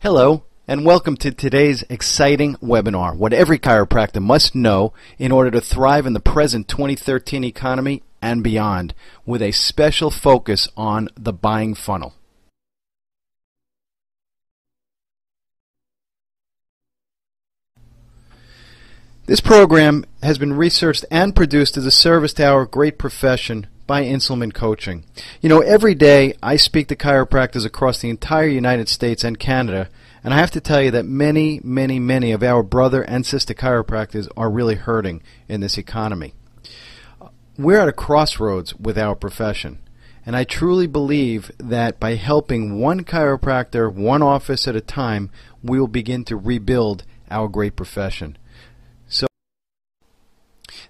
Hello, and welcome to today's exciting webinar, what every chiropractor must know in order to thrive in the present 2013 economy and beyond, with a special focus on the buying funnel. This program has been researched and produced as a service to our great profession by Inselman Coaching. You know, every day I speak to chiropractors across the entire United States and Canada, and I have to tell you that many of our brother and sister chiropractors are really hurting in this economy. We're at a crossroads with our profession, and I truly believe that by helping one chiropractor, one office at a time, we will begin to rebuild our great profession.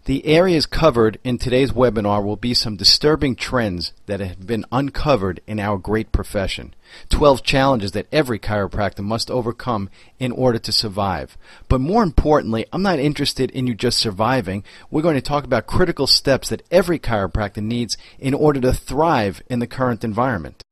The areas covered in today's webinar will be some disturbing trends that have been uncovered in our great profession. 12 challenges that every chiropractor must overcome in order to survive. But more importantly, I'm not interested in you just surviving. We're going to talk about critical steps that every chiropractor needs in order to thrive in the current environment.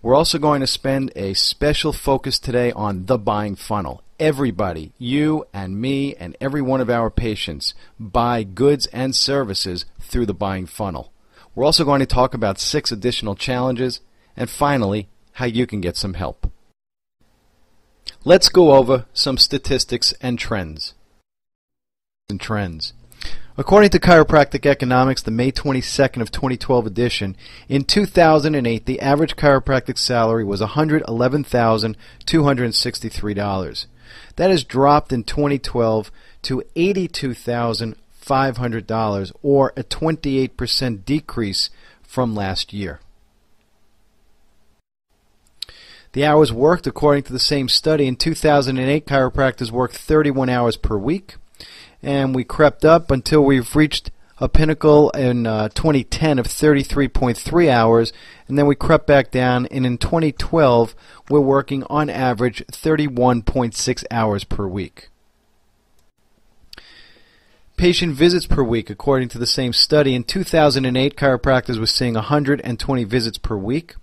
We're also going to spend a special focus today on the buying funnel. Everybody, you and me and every one of our patients, buy goods and services through the buying funnel. We're also going to talk about 6 additional challenges, and finally, how you can get some help. Let's go over some statistics and trends. According to Chiropractic Economics, the May 22nd of 2012 edition, in 2008, the average chiropractic salary was $111,263. That has dropped in 2012 to $82,500, or a 28% decrease from last year. The hours worked, according to the same study, in 2008, chiropractors worked 31 hours per week, and we crept up until we've reached a pinnacle in 2010 of 33.3 hours, and then we crept back down, and in 2012 we're working on average 31.6 hours per week. Patient visits per week, according to the same study, in 2008 chiropractors were seeing 120 visits per week.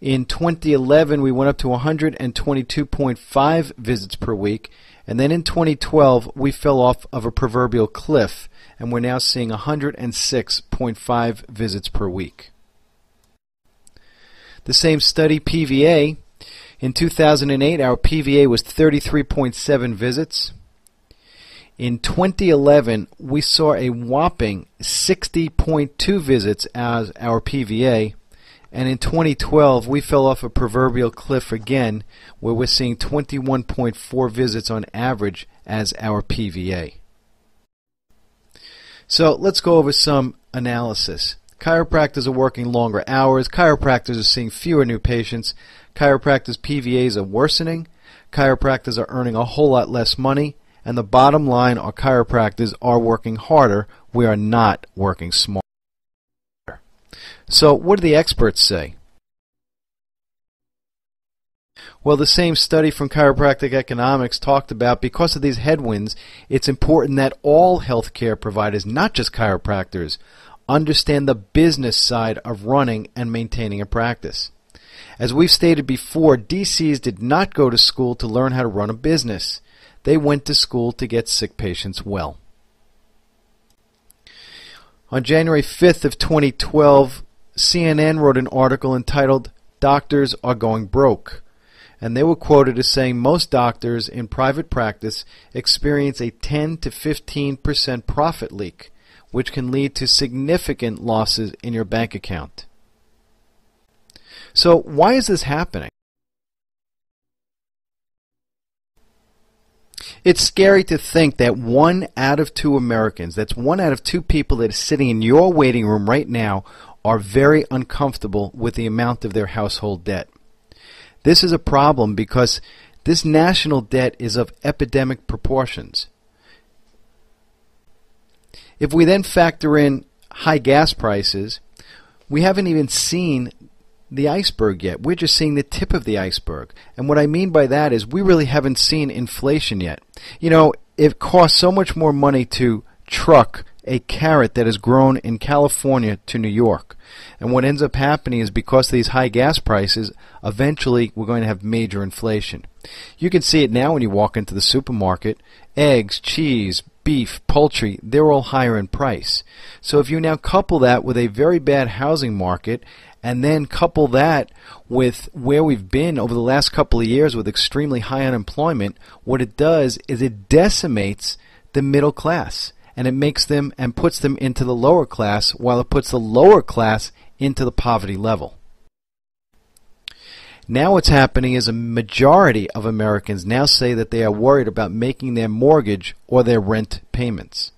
In 2011 we went up to 122.5 visits per week, and then in 2012 we fell off of a proverbial cliff, and we're now seeing 106.5 visits per week. The same study, PVA, in 2008 our PVA was 33.7 visits. In 2011 we saw a whopping 60.2 visits as our PVA, and in 2012 we fell off a proverbial cliff again, where we're seeing 21.4 visits on average as our PVA. So let's go over some analysis. Chiropractors are working longer hours. Chiropractors are seeing fewer new patients. Chiropractors' PVAs are worsening. Chiropractors are earning a whole lot less money. And the bottom line, our chiropractors are working harder. We are not working smarter. So what do the experts say? Well, the same study from Chiropractic Economics talked about, because of these headwinds, it's important that all healthcare providers, not just chiropractors, understand the business side of running and maintaining a practice. As we've stated before, DCs did not go to school to learn how to run a business. They went to school to get sick patients well. On January 5th of 2012, CNN wrote an article entitled, "Doctors Are Going Broke." And they were quoted as saying most doctors in private practice experience a 10 to 15% profit leak, which can lead to significant losses in your bank account. So why is this happening? It's scary to think that 1 out of 2 Americans, that's 1 out of 2 people that are sitting in your waiting room right now, are very uncomfortable with the amount of their household debt. This is a problem because this national debt is of epidemic proportions. If we then factor in high gas prices, we haven't even seen the iceberg yet. We're just seeing the tip of the iceberg. And what I mean by that is we really haven't seen inflation yet. You know, it costs so much more money to truck a carrot that is grown in California to New York. And what ends up happening is because of these high gas prices, eventually we're going to have major inflation. You can see it now when you walk into the supermarket. Eggs, cheese, beef, poultry, they're all higher in price. So if you now couple that with a very bad housing market, and then couple that with where we've been over the last couple of years with extremely high unemployment, what it does is it decimates the middle class, and it makes them and puts them into the lower class, while it puts the lower class into the poverty level. Now what's happening is a majority of Americans now say that they are worried about making their mortgage or their rent payments.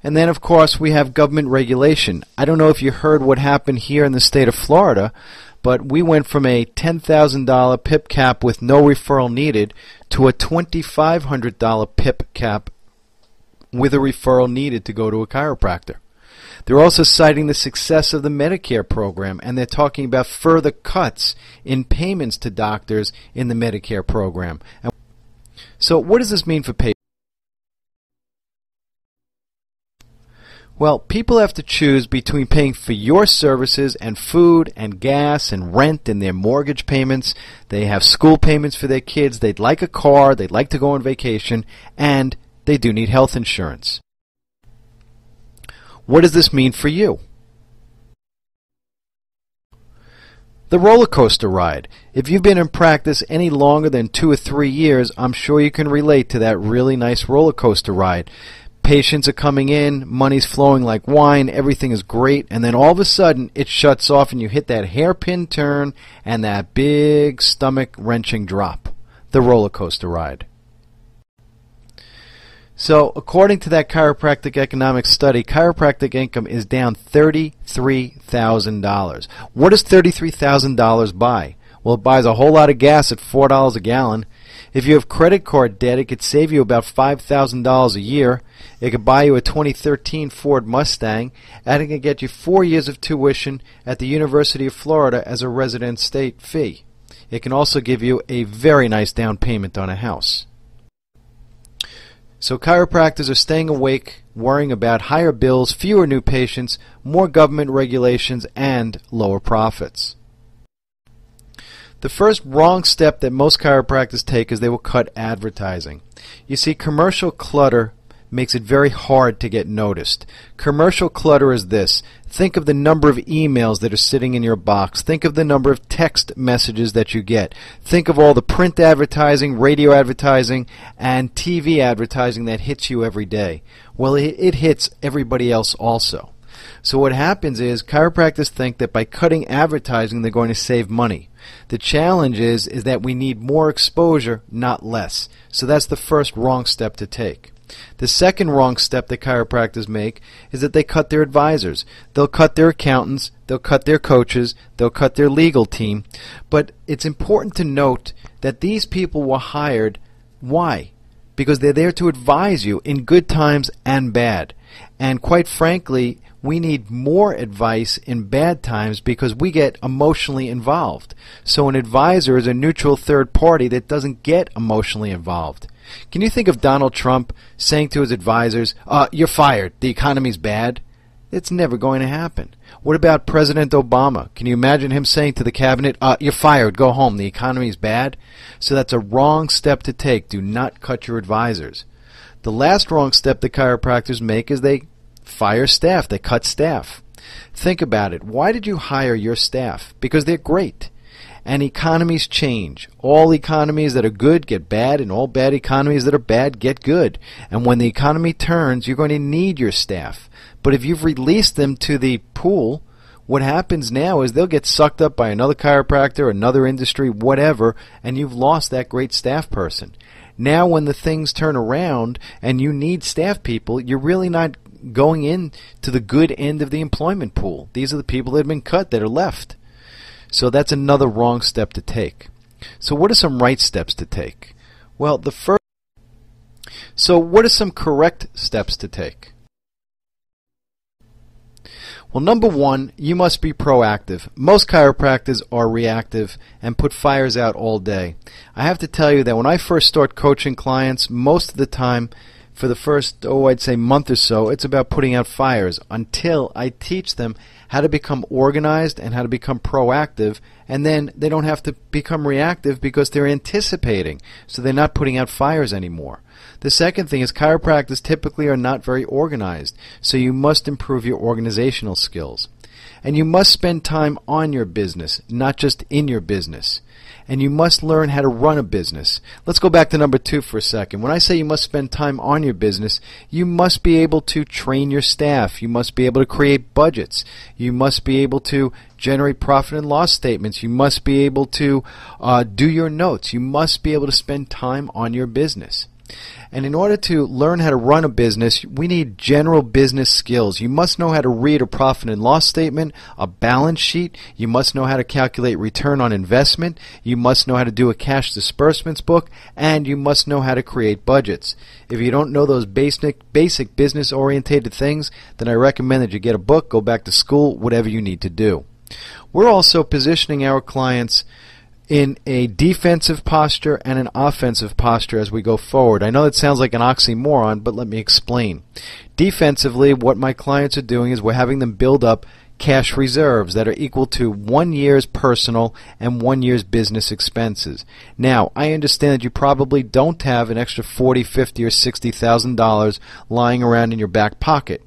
And then, of course, we have government regulation. I don't know if you heard what happened here in the state of Florida, but we went from a $10,000 PIP cap with no referral needed to a $2,500 PIP cap with a referral needed to go to a chiropractor. They're also citing the success of the Medicare program, and they're talking about further cuts in payments to doctors in the Medicare program. So what does this mean for patients? Well, people have to choose between paying for your services and food and gas and rent and their mortgage payments. They have school payments for their kids. They'd like a car. They'd like to go on vacation. And they do need health insurance. What does this mean for you? The roller coaster ride. If you've been in practice any longer than 2 or 3 years, I'm sure you can relate to that really nice roller coaster ride. Patients are coming in, money's flowing like wine, everything is great, and then all of a sudden it shuts off and you hit that hairpin turn and that big stomach-wrenching drop. The roller coaster ride. So, according to that chiropractic economics study, chiropractic income is down $33,000. What does $33,000 buy? Well, it buys a whole lot of gas at $4 a gallon. If you have credit card debt, it could save you about $5,000 a year. It could buy you a 2013 Ford Mustang, and it can get you 4 years of tuition at the University of Florida as a resident state fee. It can also give you a very nice down payment on a house. So chiropractors are staying awake, worrying about higher bills, fewer new patients, more government regulations, and lower profits. The first wrong step that most chiropractors take is they will cut advertising. You see, commercial clutter makes it very hard to get noticed. Commercial clutter is this. Think of the number of emails that are sitting in your box. Think of the number of text messages that you get. Think of all the print advertising, radio advertising, and TV advertising that hits you every day. Well, it hits everybody else also. So what happens is chiropractors think that by cutting advertising they're going to save money. The challenge is that we need more exposure, not less. So that's the first wrong step to take. The second wrong step that chiropractors make is that they cut their advisors. They'll cut their accountants, they'll cut their coaches, they'll cut their legal team. But it's important to note that these people were hired. Why? Because they're there to advise you in good times and bad. And quite frankly, we need more advice in bad times because we get emotionally involved. So an advisor is a neutral third party that doesn't get emotionally involved. Can you think of Donald Trump saying to his advisors, you're fired, the economy's bad? It's never going to happen. What about President Obama? Can you imagine him saying to the cabinet, you're fired, go home, the economy's bad? So that's a wrong step to take. Do not cut your advisors. The last wrong step that chiropractors make is they fire staff. They cut staff. Think about it. Why did you hire your staff? Because they're great. And economies change. All economies that are good get bad, and all bad economies that are bad get good. And when the economy turns, you're going to need your staff. But if you've released them to the pool, what happens now is they'll get sucked up by another chiropractor, another industry, whatever, and you've lost that great staff person. Now when the things turn around and you need staff people, you're really not going in to the good end of the employment pool. These are the people that have been cut that are left. So that's another wrong step to take. So what are some right steps to take? Well, what are some correct steps to take? Well, number one, you must be proactive. Most chiropractors are reactive and put fires out all day. I have to tell you that when I first start coaching clients, most of the time, for the first, I'd say month or so, it's about putting out fires until I teach them how to become organized and how to become proactive, and then they don't have to become reactive because they're anticipating, so they're not putting out fires anymore. The second thing is chiropractors typically are not very organized, so you must improve your organizational skills. And you must spend time on your business, not just in your business. And you must learn how to run a business. Let's go back to number 2 for a second. When I say you must spend time on your business, you must be able to train your staff. You must be able to create budgets. You must be able to generate profit and loss statements. You must be able to do your notes. You must be able to spend time on your business. And in order to learn how to run a business, we need general business skills. You must know how to read a profit and loss statement, a balance sheet. You must know how to calculate return on investment. You must know how to do a cash disbursements book, and you must know how to create budgets. If you don't know those basic business-oriented things, then I recommend that you get a book, go back to school, whatever you need to do. We're also positioning our clients in a defensive posture and an offensive posture as we go forward. I know it sounds like an oxymoron, but let me explain. Defensively, what my clients are doing is we're having them build up cash reserves that are equal to 1 year's personal and 1 year's business expenses. Now, I understand that you probably don't have an extra $40, $50, or $60,000 lying around in your back pocket.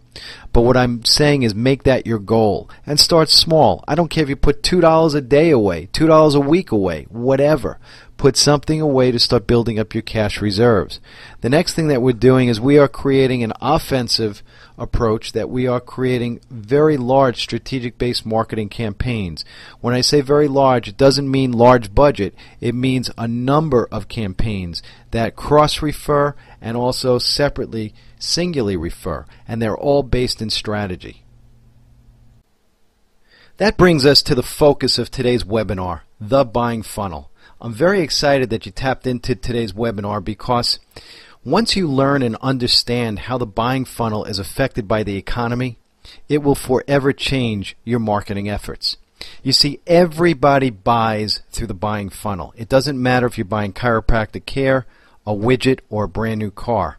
But what I'm saying is make that your goal and start small. I don't care if you put $2 a day away, $2 a week away, whatever. Put something away to start building up your cash reserves. The next thing that we're doing is we are creating an offensive approach, that we are creating very large strategic-based marketing campaigns. When I say very large, it doesn't mean large budget. It means a number of campaigns that cross-refer and also separately singularly refer, and they're all based in strategy. That brings us to the focus of today's webinar, the buying funnel. I'm very excited that you tapped into today's webinar because once you learn and understand how the buying funnel is affected by the economy, it will forever change your marketing efforts. You see, everybody buys through the buying funnel. It doesn't matter if you're buying chiropractic care, a widget, or a brand new car.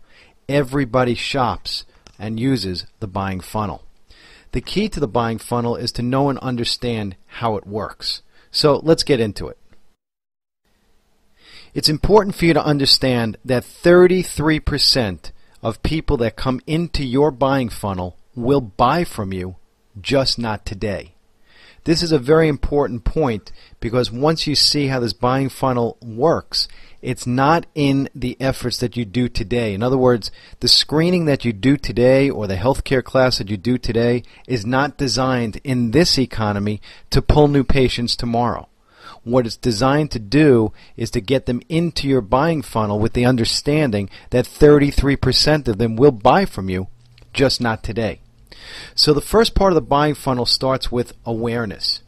Everybody shops and uses the buying funnel. The key to the buying funnel is to know and understand how it works. So let's get into it. It's important for you to understand that 33% of people that come into your buying funnel will buy from you, just not today. This is a very important point because once you see how this buying funnel works, it's not in the efforts that you do today. In other words, the screening that you do today or the healthcare class that you do today is not designed in this economy to pull new patients tomorrow. What it's designed to do is to get them into your buying funnel with the understanding that 33% of them will buy from you, just not today. So the first part of the buying funnel starts with awareness.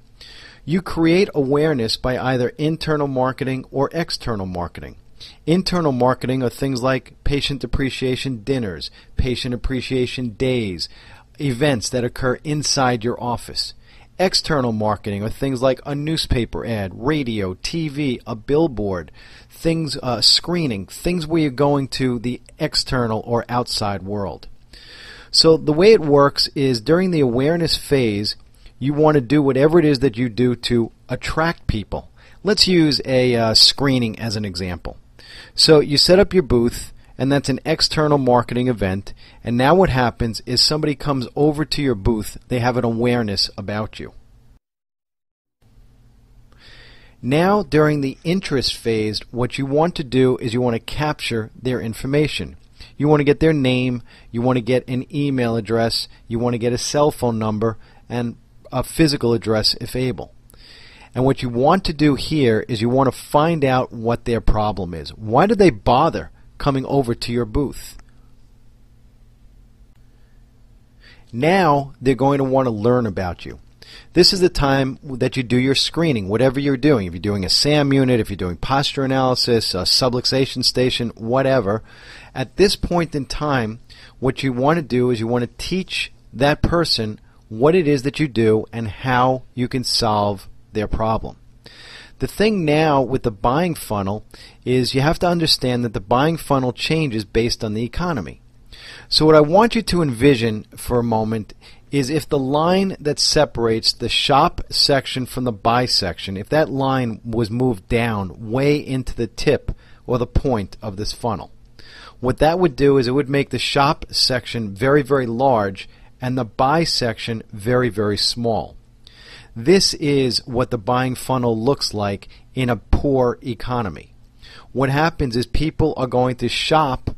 You create awareness by either internal marketing or external marketing. Internal marketing are things like patient appreciation dinners, patient appreciation days, events that occur inside your office. External marketing are things like a newspaper ad, radio, TV, a billboard, things, screening, things where you're going to the external or outside world. So the way it works is during the awareness phase, you want to do whatever it is that you do to attract people. Let's use a screening as an example. So you set up your booth, and that's an external marketing event, and now what happens is somebody comes over to your booth, they have an awareness about you. Now during the interest phase, what you want to do is you want to capture their information. You want to get their name, you want to get an email address, you want to get a cell phone number, and a physical address if able. And what you want to do here is you want to find out what their problem is. Why do they bother coming over to your booth? Now they're going to want to learn about you. This is the time that you do your screening, whatever you're doing. If you're doing a SAM unit, if you're doing posture analysis, a subluxation station, whatever. At this point in time, what you want to do is you want to teach that person what it is that you do and how you can solve their problem. The thing now with the buying funnel is you have to understand that the buying funnel changes based on the economy. So what I want you to envision for a moment is if the line that separates the shop section from the buy section, if that line was moved down way into the tip or the point of this funnel. What that would do is it would make the shop section very, very large and the buy section very, very small. This is what the buying funnel looks like in a poor economy. What happens is people are going to shop,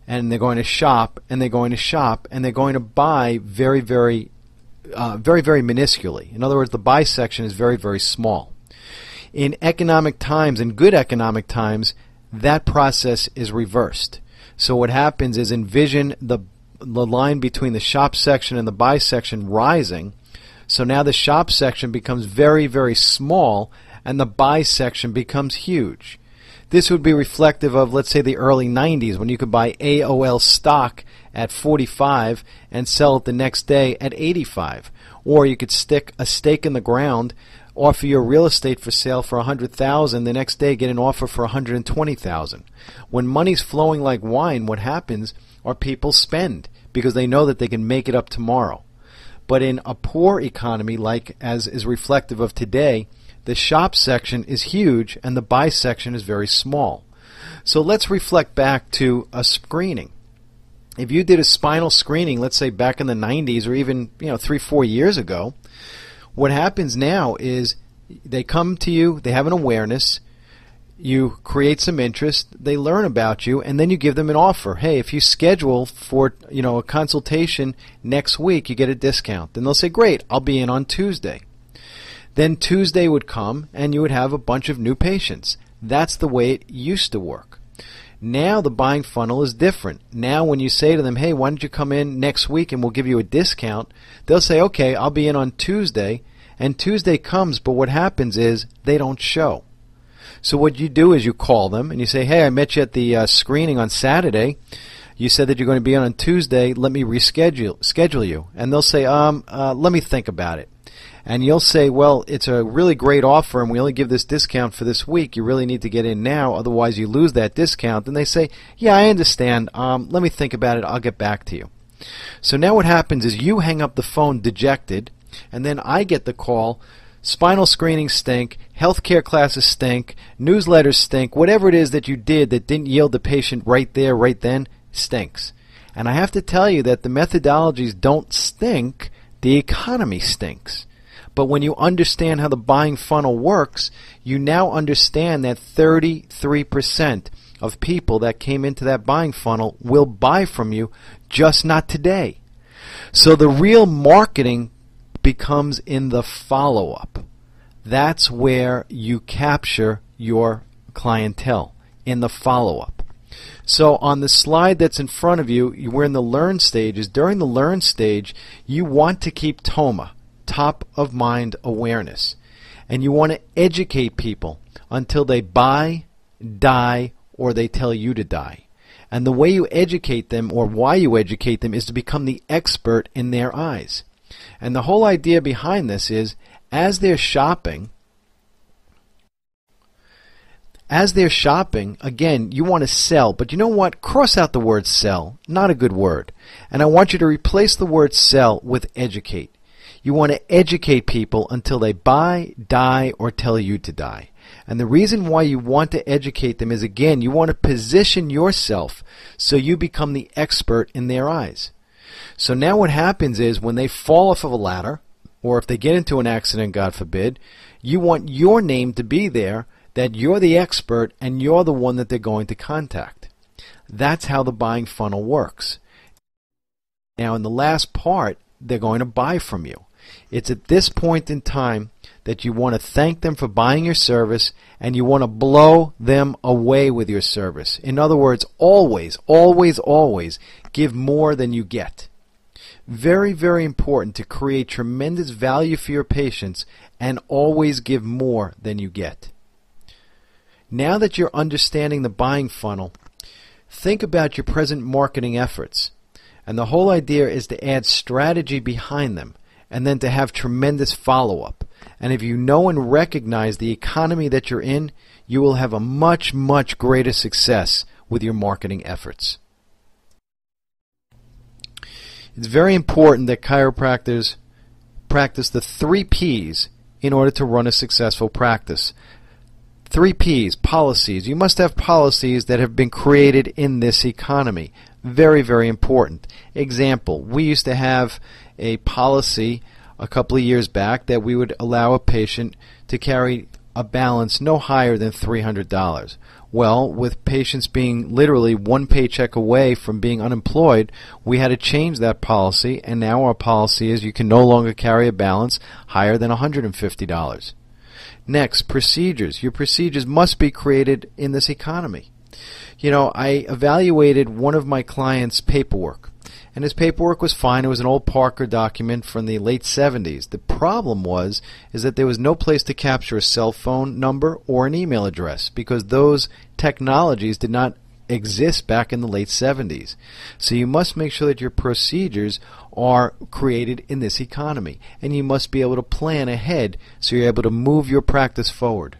and they're going to shop, and they're going to shop, and they're going to buy very, very minusculely. In other words, the buy section is very, very small. In economic times, in good economic times, that process is reversed. So what happens is envision the line between the shop section and the buy section rising. So now the shop section becomes very, very small, and the buy section becomes huge. This would be reflective of, let's say, the early 90s when you could buy AOL stock at 45 and sell it the next day at 85. Or you could stick a stake in the ground, offer your real estate for sale for $100,000, the next day get an offer for $120,000. When money's flowing like wine, what happens are people spend because they know that they can make it up tomorrow. But in a poor economy, like as is reflective of today, the shop section is huge and the buy section is very small. So let's reflect back to a screening. If you did a spinal screening, let's say back in the 90s or even 3-4 years ago, what happens now is they come to you, they have an awareness, you create some interest, they learn about you, and then you give them an offer. Hey, if you schedule for a consultation next week, you get a discount. Then they'll say, great, I'll be in on Tuesday. Then Tuesday would come and you would have a bunch of new patients. That's the way it used to work. Now the buying funnel is different. Now when you say to them, hey, why don't you come in next week and we'll give you a discount, they'll say, okay, I'll be in on Tuesday. And Tuesday comes, but what happens is they don't show. So what you do is you call them and you say, hey, I met you at the screening on Saturday. You said that you're going to be in on Tuesday. Let me schedule you. And they'll say, let me think about it. And you'll say, well, it's a really great offer and we only give this discount for this week. You really need to get in now, otherwise you lose that discount. And they say, yeah, I understand. Let me think about it. I'll get back to you. So now what happens is you hang up the phone dejected, and then I get the call. Spinal screenings stink, healthcare classes stink, newsletters stink, whatever it is that you did that didn't yield the patient right there, right then, stinks. And I have to tell you that the methodologies don't stink, the economy stinks. But when you understand how the buying funnel works, you now understand that 33% of people that came into that buying funnel will buy from you, just not today. So the real marketing becomes in the follow-up. That's where you capture your clientele, in the follow-up. So on the slide that's in front of you, we're in the learn stages. During the learn stage, you want to keep TOMA, top of mind awareness. And you want to educate people until they buy, die, or they tell you to die. And the way you educate them, or why you educate them, is to become the expert in their eyes. And the whole idea behind this is, as they're shopping, again, you want to sell, but you know what? Cross out the word sell, not a good word. And I want you to replace the word sell with educate. You want to educate people until they buy, die, or tell you to die. And the reason why you want to educate them is, again, you want to position yourself so you become the expert in their eyes. So now what happens is when they fall off of a ladder, or if they get into an accident, God forbid, you want your name to be there, that you're the expert and you're the one that they're going to contact. That's how the buying funnel works. Now in the last part, they're going to buy from you. It's at this point in time that you want to thank them for buying your service, and you want to blow them away with your service. In other words, always, always, always give more than you get. Very, very important to create tremendous value for your patients and always give more than you get. Now that you're understanding the buying funnel, think about your present marketing efforts. And the whole idea is to add strategy behind them, and then to have tremendous follow-up. And if you know and recognize the economy that you're in, you will have a much, much greater success with your marketing efforts. It's very important that chiropractors practice the 3 P's in order to run a successful practice. 3 P's, policies. You must have policies that have been created in this economy. Very, very important. Example, we used to have a policy a couple of years back that we would allow a patient to carry a balance no higher than $300. Well, with patients being literally one paycheck away from being unemployed, we had to change that policy, and now our policy is you can no longer carry a balance higher than $150. Next, procedures. Your procedures must be created in this economy. You know, I evaluated one of my clients' paperwork, and his paperwork was fine. It was an old Parker document from the late 70s. The problem is that there was no place to capture a cell phone number or an email address because those technologies did not exist back in the late 70s. So you must make sure that your procedures are created in this economy, and you must be able to plan ahead so you're able to move your practice forward.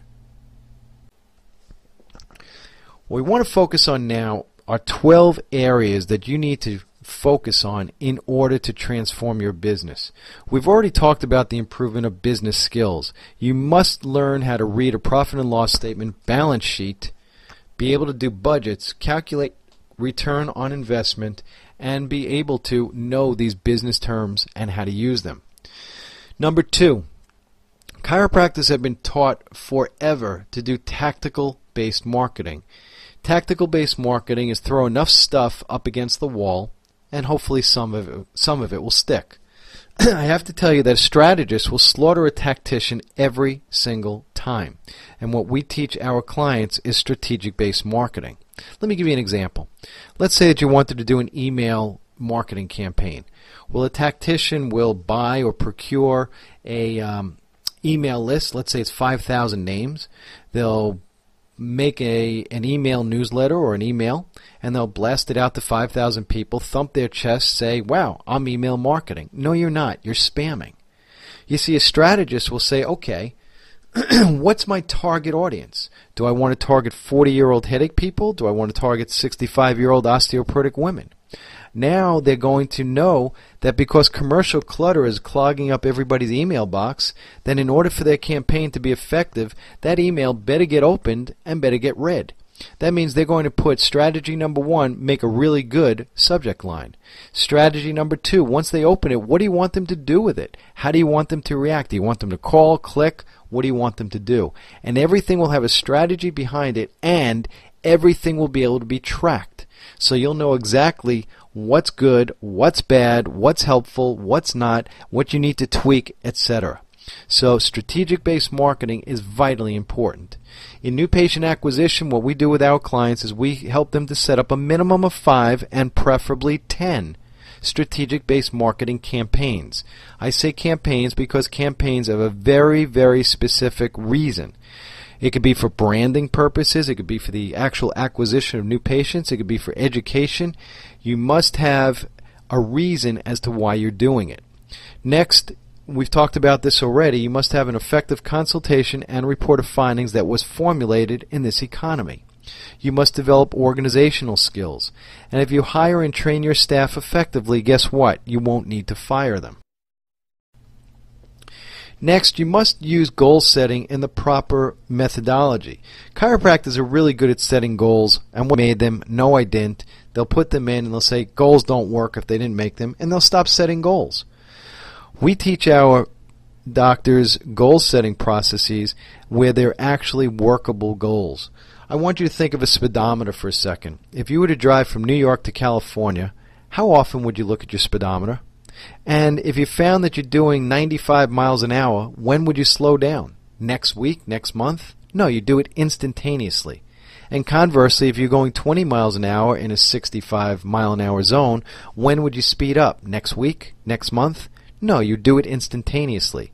What we want to focus on now are 12 areas that you need to focus on in order to transform your business. We've already talked about the improvement of business skills. You must learn how to read a profit and loss statement, balance sheet, be able to do budgets, calculate return on investment, and be able to know these business terms and how to use them. Number 2, chiropractors have been taught forever to do tactical-based marketing. Tactical-based marketing is throw enough stuff up against the wall and hopefully some of it will stick. I have to tell you that a strategist will slaughter a tactician every single time. And what we teach our clients is strategic-based marketing. Let me give you an example. Let's say that you wanted to do an email marketing campaign. Well, a tactician will buy or procure a email list. Let's say it's 5,000 names. They'll make an email newsletter or an email, and they'll blast it out to 5,000 people, thump their chest, say, wow, I'm email marketing. No, you're not. You're spamming. You see, a strategist will say, okay, what's my target audience? Do I want to target 40-year-old headache people? Do I want to target 65-year-old osteoporotic women? Now they're going to know that because commercial clutter is clogging up everybody's email box, then in order for their campaign to be effective, that email better get opened and better get read. That means they're going to put strategy number 1, make a really good subject line. Strategy number 2, once they open it, what do you want them to do with it? How do you want them to react? Do you want them to call, click? What do you want them to do? And everything will have a strategy behind it, and everything will be able to be tracked. So you'll know exactly what's good, what's bad, what's helpful, what's not, what you need to tweak, etc. So strategic-based marketing is vitally important. In new patient acquisition, what we do with our clients is we help them to set up a minimum of 5 and preferably 10 strategic-based marketing campaigns. I say campaigns because campaigns have a very, very specific reason. It could be for branding purposes. It could be for the actual acquisition of new patients. It could be for education. You must have a reason as to why you're doing it. Next, we've talked about this already. You must have an effective consultation and report of findings that was formulated in this economy. You must develop organizational skills. And if you hire and train your staff effectively, guess what? You won't need to fire them. Next, you must use goal setting in the proper methodology. Chiropractors are really good at setting goals, and what made them? No, I didn't. They'll put them in and they'll say goals don't work if they didn't make them, and they'll stop setting goals. We teach our doctors goal setting processes where they're actually workable goals. I want you to think of a speedometer for a second. If you were to drive from New York to California, how often would you look at your speedometer? And if you found that you're doing 95 miles an hour, when would you slow down? Next week? Next month? No, you do it instantaneously. And conversely, if you're going 20 miles an hour in a 65 mile an hour zone, when would you speed up? Next week? Next month? No, you do it instantaneously.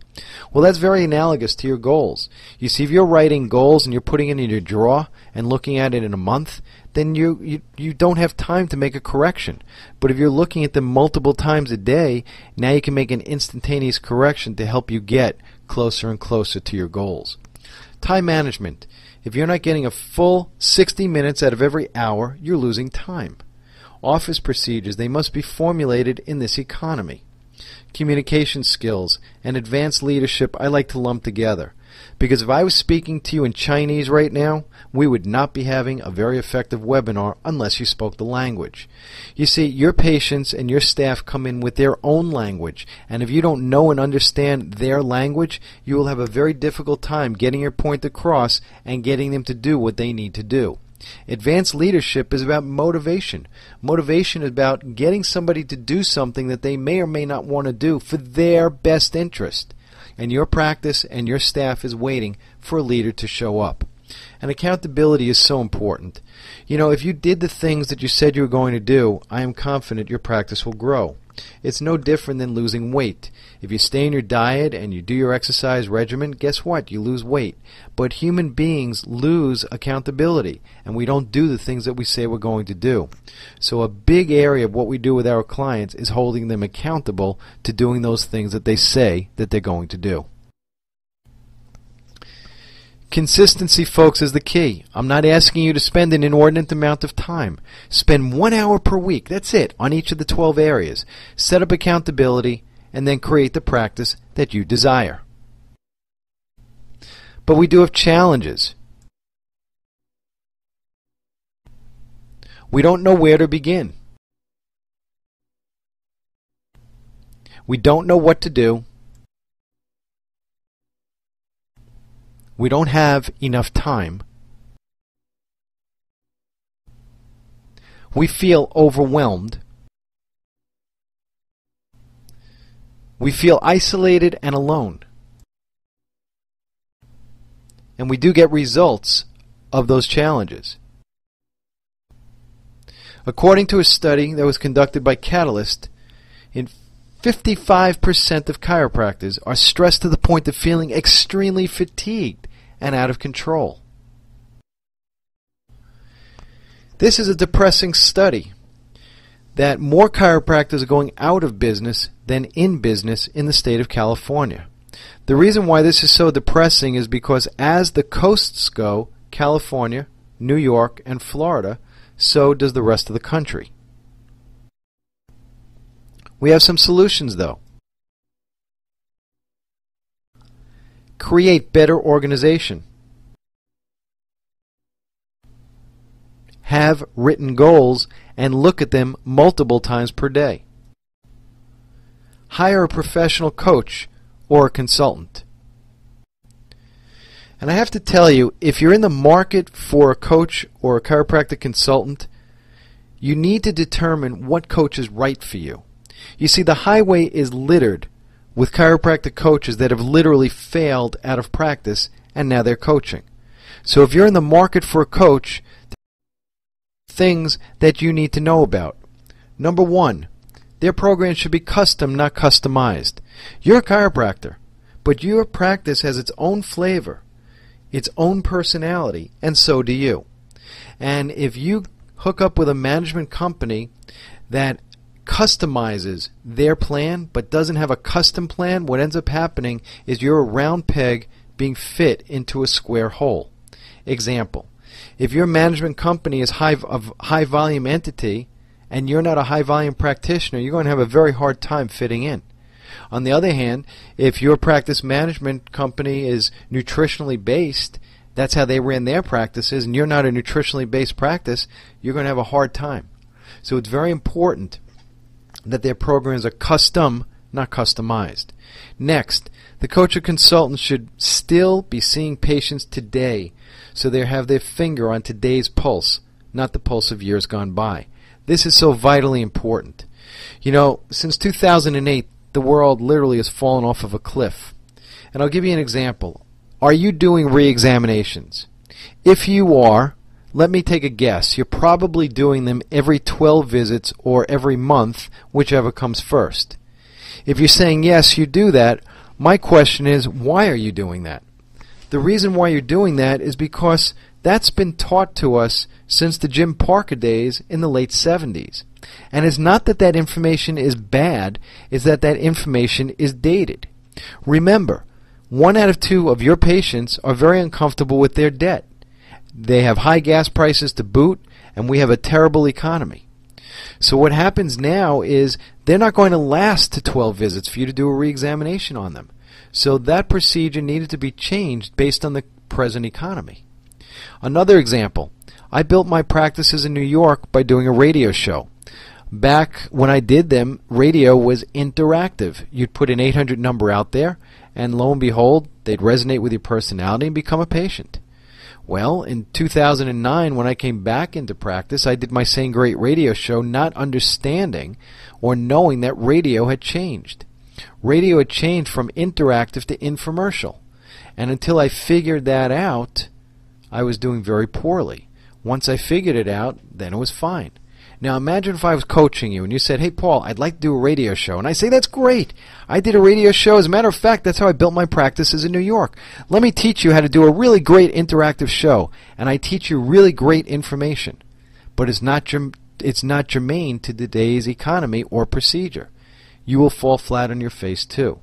Well, that's very analogous to your goals. You see, if you're writing goals and you're putting it in your drawer and looking at it in a month, then you don't have time to make a correction. But if you're looking at them multiple times a day, now you can make an instantaneous correction to help you get closer and closer to your goals. Time management. If you're not getting a full 60 minutes out of every hour, you're losing time. office procedures, they must be formulated in this economy. Communication skills and advanced leadership I like to lump together, because if I was speaking to you in Chinese right now, we would not be having a very effective webinar unless you spoke the language. You see, your patients and your staff come in with their own language, and if you don't know and understand their language, you will have a very difficult time getting your point across and getting them to do what they need to do. Advanced leadership is about motivation. Motivation is about getting somebody to do something that they may or may not want to do for their best interest. And your practice and your staff is waiting for a leader to show up. And accountability is so important. You know, if you did the things that you said you were going to do, I am confident your practice will grow. It's no different than losing weight. If you stay in your diet and you do your exercise regimen, guess what? You lose weight. But human beings lose accountability, and we don't do the things that we say we're going to do. So a big area of what we do with our clients is holding them accountable to doing those things that they say that they're going to do. Consistency, folks, is the key. I'm not asking you to spend an inordinate amount of time. Spend 1 hour per week, that's it, on each of the 12 areas. Set up accountability, and then create the practice that you desire. But we do have challenges. We don't know where to begin. We don't know what to do. We don't have enough time. We feel overwhelmed. We feel isolated and alone. And we do get results of those challenges. According to a study that was conducted by Catalyst, in 55% of chiropractors are stressed to the point of feeling extremely fatigued and out of control. This is a depressing study that more chiropractors are going out of business than in business in the state of California. The reason why this is so depressing is because as the coasts go, California, New York, and Florida, so does the rest of the country. We have some solutions, though. Create better organization. Have written goals and look at them multiple times per day. Hire a professional coach or a consultant. And I have to tell you, if you're in the market for a coach or a chiropractic consultant, you need to determine what coach is right for you. You see, the highway is littered with chiropractic coaches that have literally failed out of practice and now they're coaching. So if you're in the market for a coach, things that you need to know about. Number one, their program should be custom, not customized. You're a chiropractor, but your practice has its own flavor, its own personality, and so do you. And if you hook up with a management company that customizes their plan but doesn't have a custom plan, what ends up happening is you're a round peg being fit into a square hole. Example, if your management company is high volume entity and you're not a high volume practitioner, you're going to have a very hard time fitting in. On the other hand, if your practice management company is nutritionally based, that's how they ran their practices, and you're not a nutritionally based practice, you're going to have a hard time. So it's very important that their programs are custom, not customized. Next, the coach or consultant should still be seeing patients today, so they have their finger on today's pulse, not the pulse of years gone by. This is so vitally important. You know, since 2008, the world literally has fallen off of a cliff. And I'll give you an example. Are you doing re-examinations? If you are, let me take a guess. You're probably doing them every 12 visits or every month, whichever comes first. If you're saying yes, you do that, my question is, why are you doing that? The reason why you're doing that is because that's been taught to us since the Jim Parker days in the late 70s. And it's not that that information is bad, it's that that information is dated. Remember, 1 out of 2 of your patients are very uncomfortable with their debt. They have high gas prices to boot, and we have a terrible economy. So what happens now is they're not going to last to 12 visits for you to do a re-examination on them. So that procedure needed to be changed based on the present economy. Another example, I built my practices in New York by doing a radio show. Back when I did them, radio was interactive. You'd put an 800 number out there, and lo and behold, they'd resonate with your personality and become a patient. Well, in 2009, when I came back into practice, I did my Saying Great radio show not understanding or knowing that radio had changed. Radio had changed from interactive to infomercial. And until I figured that out, I was doing very poorly. Once I figured it out, then it was fine. Now imagine if I was coaching you and you said, "Hey Paul, I'd like to do a radio show." And I say, "That's great. I did a radio show. As a matter of fact, that's how I built my practices in New York. Let me teach you how to do a really great interactive show." And I teach you really great information. But it's not germane to today's economy or procedure. You will fall flat on your face too.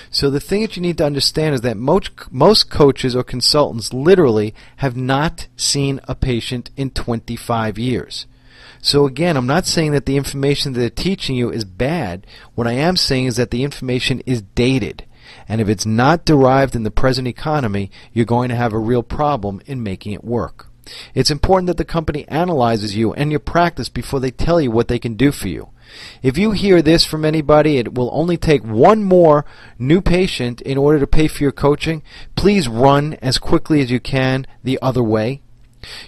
So the thing that you need to understand is that most coaches or consultants literally have not seen a patient in 25 years. So again, I'm not saying that the information that they're teaching you is bad. What I am saying is that the information is dated. And if it's not derived in the present economy, you're going to have a real problem in making it work. It's important that the company analyzes you and your practice before they tell you what they can do for you. If you hear this from anybody, it will only take one more new patient in order to pay for your coaching. Please run as quickly as you can the other way.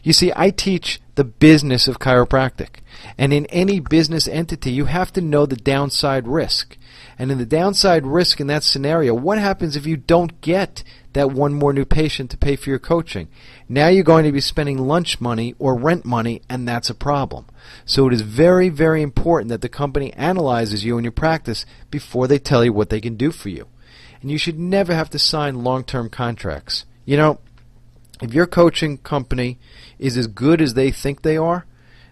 You see, I teach the business of chiropractic. And in any business entity, you have to know the downside risk. And in the downside risk in that scenario, what happens if you don't get that one more new patient to pay for your coaching? Now you're going to be spending lunch money or rent money, and that's a problem. So it is very, very important that the company analyzes you and your practice before they tell you what they can do for you. And you should never have to sign long-term contracts. You know, if your coaching company is as good as they think they are,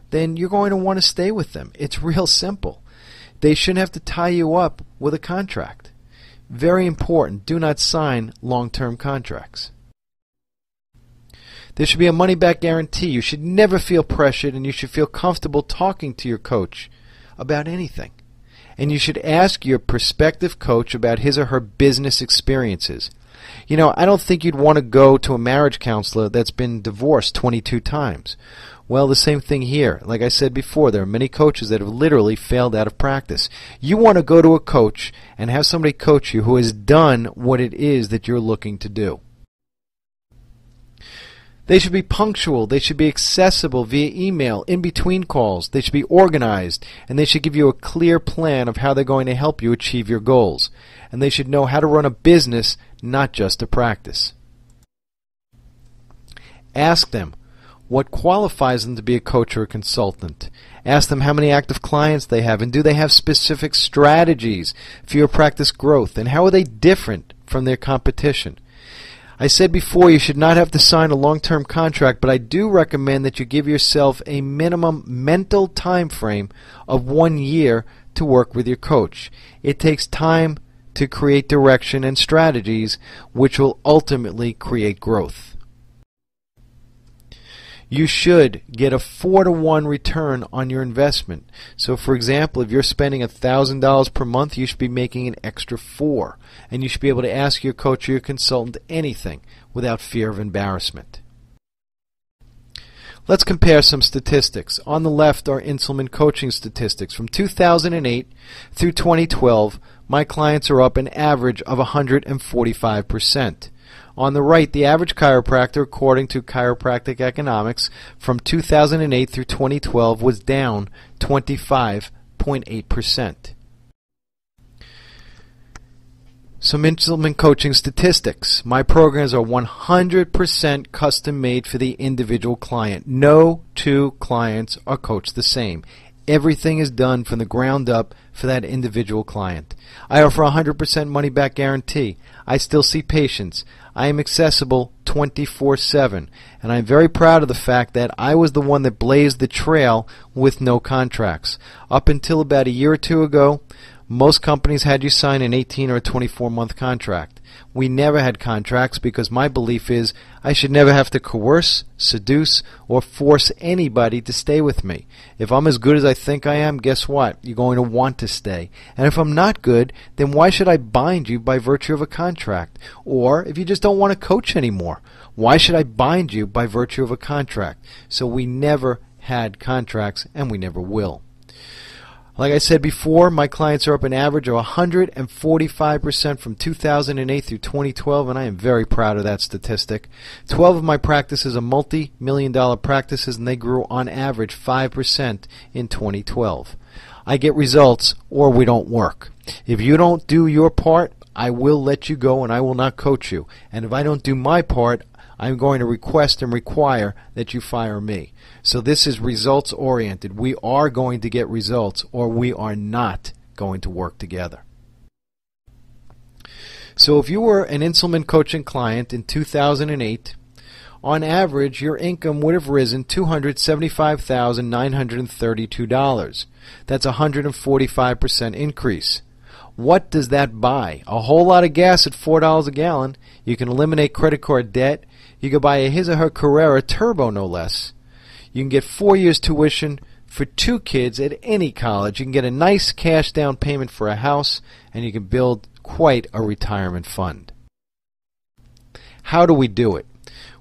then you're going to want to stay with them. It's real simple. They shouldn't have to tie you up with a contract. Very important. Do not sign long-term contracts. There should be a money-back guarantee. You should never feel pressured, and you should feel comfortable talking to your coach about anything. And you should ask your prospective coach about his or her business experiences. You know, I don't think you'd want to go to a marriage counselor that's been divorced 22 times. Well, the same thing here. Like I said before, there are many coaches that have literally failed out of practice. You want to go to a coach and have somebody coach you who has done what it is that you're looking to do. They should be punctual. They should be accessible via email, in between calls. They should be organized, and they should give you a clear plan of how they're going to help you achieve your goals. And they should know how to run a business, not just a practice. Ask them what qualifies them to be a coach or a consultant. Ask them how many active clients they have, and do they have specific strategies for your practice growth, and how are they different from their competition. I said before you should not have to sign a long-term contract, but I do recommend that you give yourself a minimum mental time frame of 1 year to work with your coach. It takes time to create direction and strategies which will ultimately create growth. You should get a 4-to-1 return on your investment. So for example, if you're spending $1,000 per month, you should be making an extra $4. And you should be able to ask your coach or your consultant anything without fear of embarrassment. Let's compare some statistics. On the left are Inselman coaching statistics. From 2008 through 2012, my clients are up an average of 145%. On the right, the average chiropractor, according to Chiropractic Economics, from 2008 through 2012 was down 25.8%. Some Inselman coaching statistics. My programs are 100% custom made for the individual client. No two clients are coached the same. Everything is done from the ground up for that individual client. I offer a 100% money-back guarantee. I still see patients. I am accessible 24/7. And I'm very proud of the fact that I was the one that blazed the trail with no contracts. Up until about a year or two ago, Most companies had you sign an 18 or a 24-month contract. We never had contracts because my belief is I should never have to coerce, seduce, or force anybody to stay with me. If I'm as good as I think I am, guess what? You're going to want to stay. And if I'm not good, then why should I bind you by virtue of a contract? Or if you just don't want to coach anymore, why should I bind you by virtue of a contract? So we never had contracts, and we never will. Like I said before, my clients are up an average of 145% from 2008 through 2012, and I am very proud of that statistic. 12 of my practices are multi-million-dollar practices, and they grew on average 5% in 2012. I get results, or we don't work. If you don't do your part, I will let you go, and I will not coach you. And if I don't do my part, I'm going to request and require that you fire me. So this is results oriented. We are going to get results, or we are not going to work together. So if you were an Inselman coaching client in 2008, on average your income would have risen $275,932. That's a 145% increase. What does that buy? A whole lot of gas at $4 a gallon. You can eliminate credit card debt. You can buy a his or her Carrera Turbo, no less. You can get 4 years tuition for 2 kids at any college. You can get a nice cash down payment for a house, and you can build quite a retirement fund. How do we do it?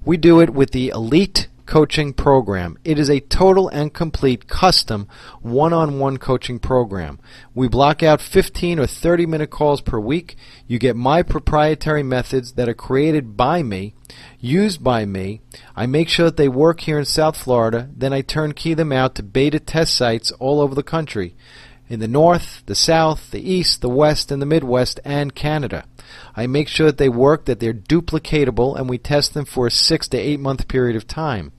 We do it with the Elite Coaching Program. It is a total and complete custom one-on-one coaching program. We block out 15 or 30-minute calls per week. You get my proprietary methods that are created by me, used by me. I make sure that they work here in South Florida. Then I turnkey them out to beta test sites all over the country, in the North, the South, the East, the West, and the Midwest, and Canada. I make sure that they work, that they're duplicatable, and we test them for a 6 to 8 month period of time.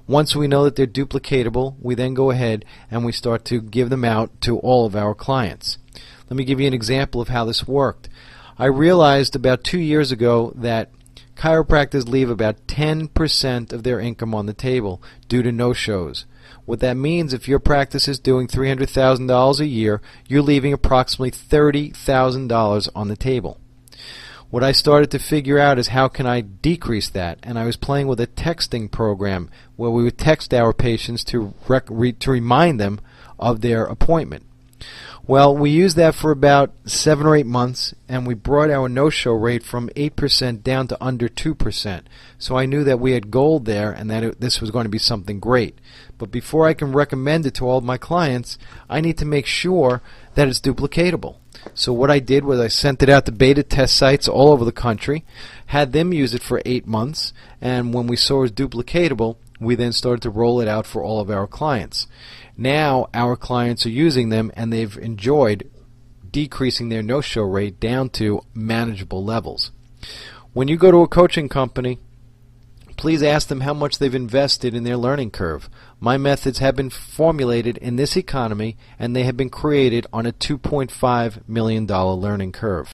Once we know that they're duplicatable, we then go ahead and we start to give them out to all of our clients. Let me give you an example of how this worked. I realized about 2 years ago that chiropractors leave about 10% of their income on the table due to no-shows. What that means, if your practice is doing $300,000 a year, you're leaving approximately $30,000 on the table. What I started to figure out is how can I decrease that, and I was playing with a texting program where we would text our patients to remind them of their appointment. Well, we used that for about 7 or 8 months, and we brought our no-show rate from 8% down to under 2%. So I knew that we had gold there and that this was going to be something great. But before I can recommend it to all of my clients, I need to make sure that it's duplicatable. So what I did was I sent it out to beta test sites all over the country, had them use it for 8 months, and when we saw it was duplicatable, we then started to roll it out for all of our clients. Now our clients are using them, and they've enjoyed decreasing their no-show rate down to manageable levels. When you go to a coaching company, please ask them how much they've invested in their learning curve. My methods have been formulated in this economy, and they have been created on a $2.5 million learning curve.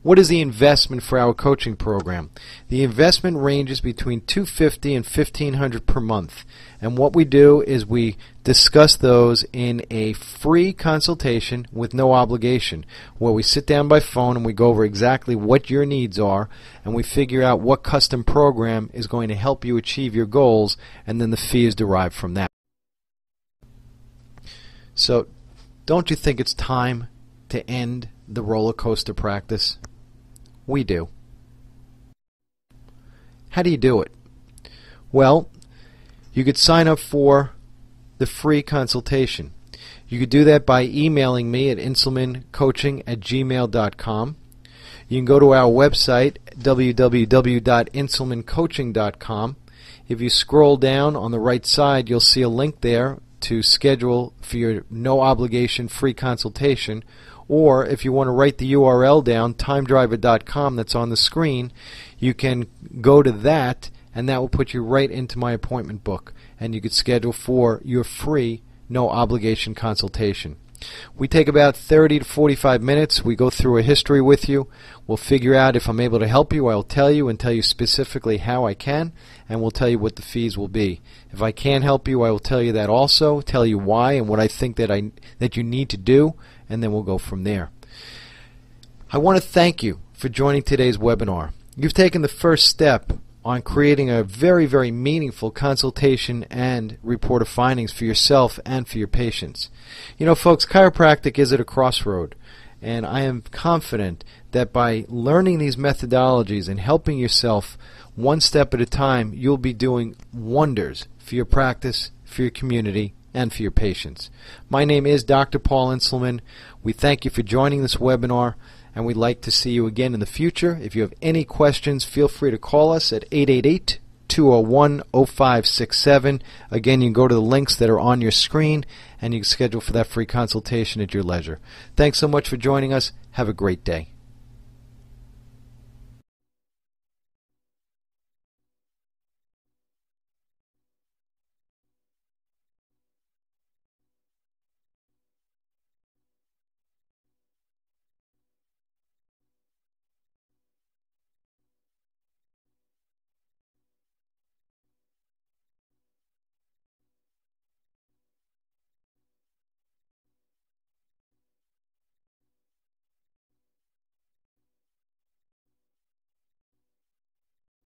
What is the investment for our coaching program? The investment ranges between $250 and $1,500 per month. And what we do is we discuss those in a free consultation with no obligation, where we sit down by phone and we go over exactly what your needs are, and we figure out what custom program is going to help you achieve your goals, and then the fee is derived from that. So, don't you think it's time to end the roller coaster practice? We do. How do you do it? Well, you could sign up for the free consultation. You could do that by emailing me at inselmancoaching@gmail.com. You can go to our website, www.inselmancoaching.com. If you scroll down on the right side, you'll see a link there to schedule for your no-obligation free consultation. Or if you want to write the URL down, timedriver.com, that's on the screen, you can go to that, and that will put you right into my appointment book, and you could schedule for your free no-obligation consultation. We take about 30 to 45 minutes. We go through a history with you. We'll figure out if I'm able to help you. I'll tell you and tell you specifically how I can, and we'll tell you what the fees will be. If I can't help you, I will tell you that also, tell you why and what I think that you need to do, and then we'll go from there. I want to thank you for joining today's webinar. You've taken the first step on creating a very, very meaningful consultation and report of findings for yourself and for your patients. You know, folks, chiropractic is at a crossroad, and I am confident that by learning these methodologies and helping yourself one step at a time, you'll be doing wonders for your practice, for your community, and for your patients. My name is Dr. Paul Inselman. We thank you for joining this webinar, and we'd like to see you again in the future. If you have any questions, feel free to call us at 888-201-0567. Again, you can go to the links that are on your screen, and you can schedule for that free consultation at your leisure. Thanks so much for joining us. Have a great day.